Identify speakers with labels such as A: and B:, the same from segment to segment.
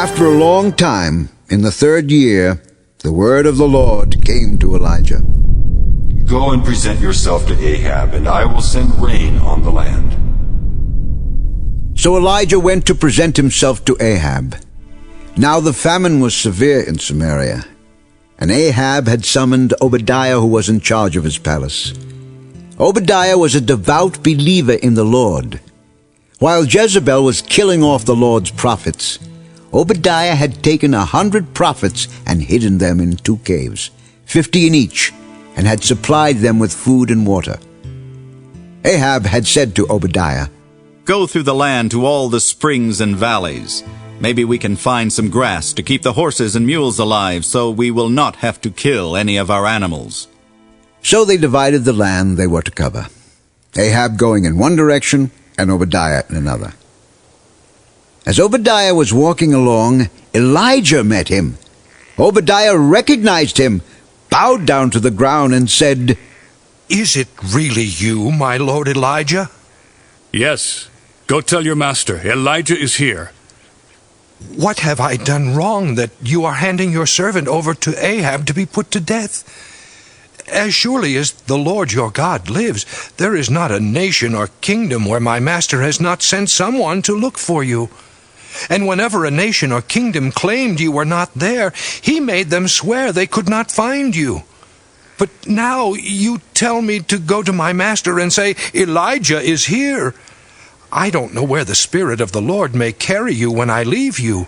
A: After a long time, in the 3rd year, the word of the Lord came to Elijah.
B: Go and present yourself to Ahab, and I will send rain on the land.
A: So Elijah went to present himself to Ahab. Now the famine was severe in Samaria, and Ahab had summoned Obadiah, who was in charge of his palace. Obadiah was a devout believer in the Lord. While Jezebel was killing off the Lord's prophets, Obadiah had taken 100 prophets and hidden them in 2 caves, 50 in each, and had supplied them with food and water. Ahab had said to Obadiah,
C: "Go through the land to all the springs and valleys. Maybe we can find some grass to keep the horses and mules alive, so we will not have to kill any of our animals."
A: So they divided the land they were to cover, Ahab going in one direction and Obadiah in another. As Obadiah was walking along, Elijah met him. Obadiah recognized him, bowed down to the ground, and said,
D: "Is it really you, my lord Elijah?"
E: "Yes. Go tell your master, Elijah is here."
D: "What have I done wrong that you are handing your servant over to Ahab to be put to death? As surely as the Lord your God lives, there is not a nation or kingdom where my master has not sent someone to look for you. And whenever a nation or kingdom claimed you were not there, he made them swear they could not find you. But now you tell me to go to my master and say, 'Elijah is here.' I don't know where the Spirit of the Lord may carry you when I leave you.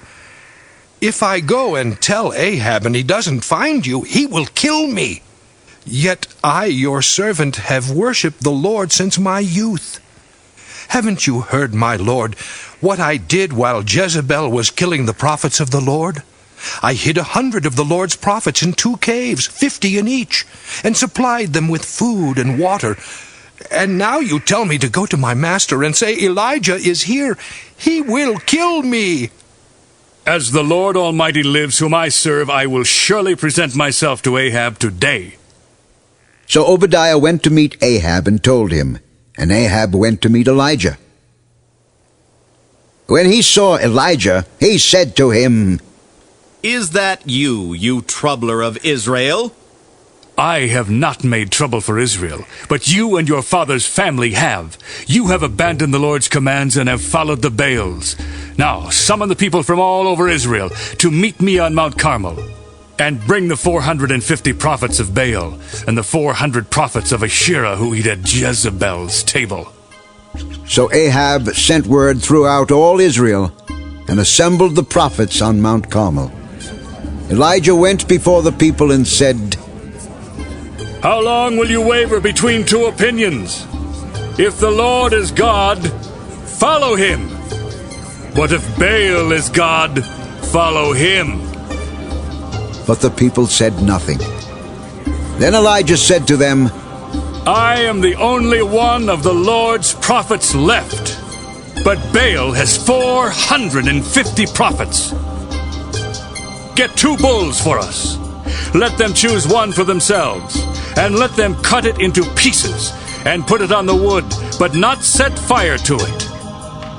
D: If I go and tell Ahab and he doesn't find you, he will kill me. Yet I, your servant, have worshipped the Lord since my youth. Haven't you heard, my lord, what I did while Jezebel was killing the prophets of the Lord? I hid 100 of the Lord's prophets in 2 caves, 50 in each, and supplied them with food and water. And now you tell me to go to my master and say, 'Elijah is here.' He will kill me."
E: "As the Lord Almighty lives, whom I serve, I will surely present myself to Ahab today."
A: So Obadiah went to meet Ahab and told him, and Ahab went to meet Elijah. When he saw Elijah, he said to him,
C: "Is that you, you troubler of Israel?"
E: "I have not made trouble for Israel, but you and your father's family have. You have abandoned the Lord's commands and have followed the Baals. Now summon the people from all over Israel to meet me on Mount Carmel, and bring the 450 prophets of Baal and the 400 prophets of Asherah who eat at Jezebel's table."
A: So Ahab sent word throughout all Israel and assembled the prophets on Mount Carmel. Elijah went before the people and said,
E: "How long will you waver between 2 opinions? If the Lord is God, follow him. But if Baal is God, follow him."
A: But the people said nothing. Then Elijah said to them,
E: "I am the only one of the Lord's prophets left, but Baal has 450 prophets. Get 2 bulls for us. Let them choose one for themselves, and let them cut it into pieces and put it on the wood, but not set fire to it.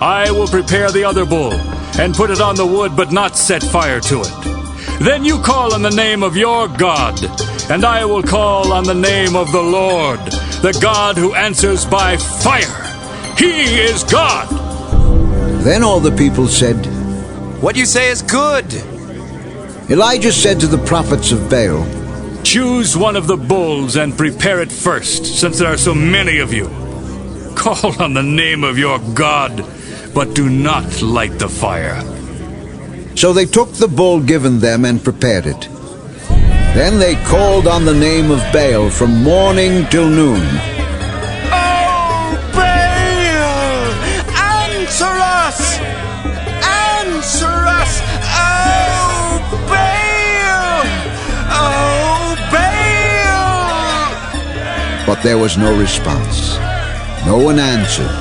E: I will prepare the other bull and put it on the wood, but not set fire to it. Then you call on the name of your God, and I will call on the name of the Lord, the God who answers by fire. He is God."
A: Then all the people said,
F: "What you say is good."
A: Elijah said to the prophets of Baal,
E: "Choose one of the bulls and prepare it first, since there are so many of you. Call on the name of your God, but do not light the fire."
A: So they took the bull given them and prepared it. Then they called on the name of Baal from morning till noon.
F: "Oh, Baal! Answer us! Answer us! Oh, Baal! Oh, Baal!"
A: But there was no response. No one answered.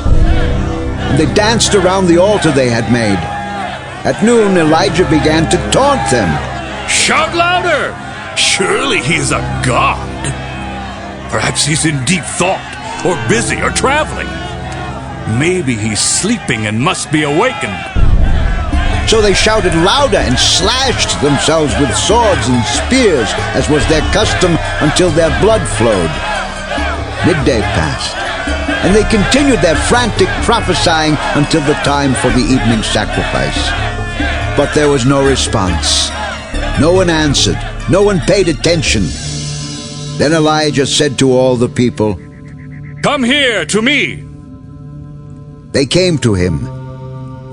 A: And they danced around the altar they had made. At noon, Elijah began to taunt them.
E: "Shout louder! Surely he is a god. Perhaps he's in deep thought, or busy, or traveling. Maybe he's sleeping and must be awakened."
A: So they shouted louder and slashed themselves with swords and spears, as was their custom, until their blood flowed. Midday passed, and they continued their frantic prophesying until the time for the evening sacrifice. But there was no response. No one answered. No one paid attention. Then Elijah said to all the people,
E: "Come here to me."
A: They came to him,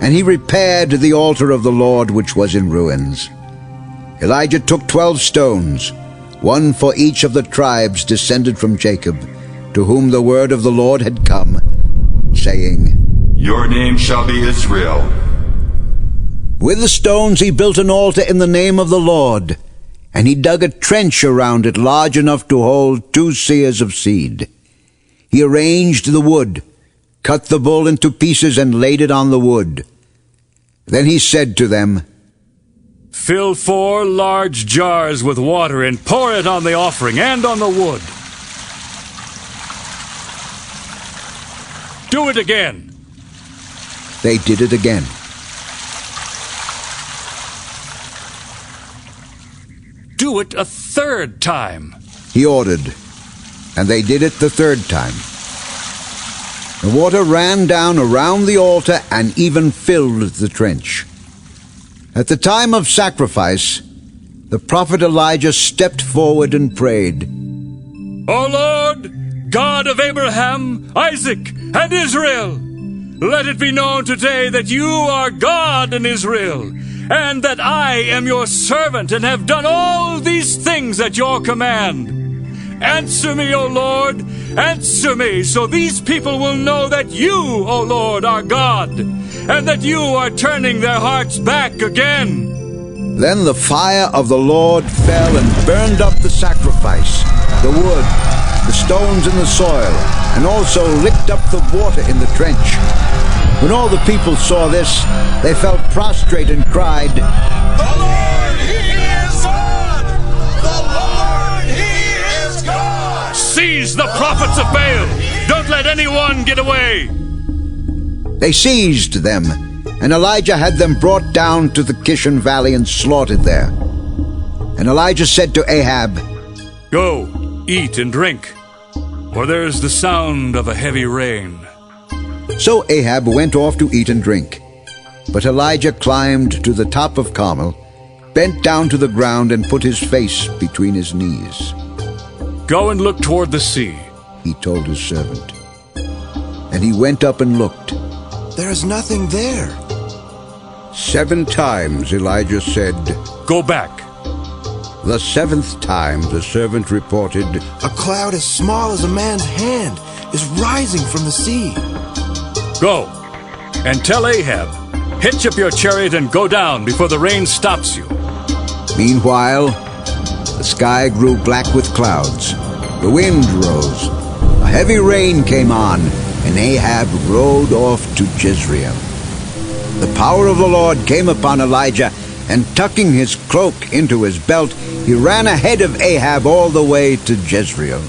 A: and he repaired the altar of the Lord which was in ruins. Elijah took 12 stones, one for each of the tribes descended from Jacob, to whom the word of the Lord had come, saying,
B: Your name shall be Israel.
A: With the stones he built an altar in the name of the Lord, and he dug a trench around it large enough to hold 2 seahs of seed. He arranged the wood, cut the bull into pieces, and laid it on the wood. Then he said to them,
E: Fill 4 large jars with water and pour it on the offering and on the wood. Do it again.
A: They did it again.
E: Do it a 3rd time.
A: He ordered, and they did it the 3rd time. The water ran down around the altar and even filled the trench. At the time of sacrifice, the prophet Elijah stepped forward and prayed,
E: O Lord, God of Abraham, Isaac, and Israel, let it be known today that you are God in Israel, and that I am your servant and have done all these things at your command. Answer me, O Lord, answer me, so these people will know that you, O Lord, are God, and that you are turning their hearts back again.
A: Then the fire of the Lord fell and burned up the sacrifice, the wood, the stones in the soil, and also licked up the water in the trench. When all the people saw this, they fell prostrate and cried,
F: The Lord, He is God! The Lord, He is God!
E: Seize the prophets of Baal! Don't let anyone get away!
A: They seized them, and Elijah had them brought down to the Kishon Valley and slaughtered there. And Elijah said to Ahab,
E: Go, eat and drink, for there is the sound of a heavy rain.
A: So Ahab went off to eat and drink. But Elijah climbed to the top of Carmel, bent down to the ground, and put his face between his knees.
E: Go and look toward the sea.
A: He told his servant. And he went up and looked.
F: There is nothing there.
A: 7 times Elijah said.
E: Go back.
A: The 7th time the servant reported,
F: A cloud as small as a man's hand is rising from the sea.
E: Go, and tell Ahab, hitch up your chariot and go down before the rain stops you.
A: Meanwhile, the sky grew black with clouds. The wind rose. A heavy rain came on, and Ahab rode off to Jezreel. The power of the Lord came upon Elijah, and tucking his cloak into his belt, he ran ahead of Ahab all the way to Jezreel.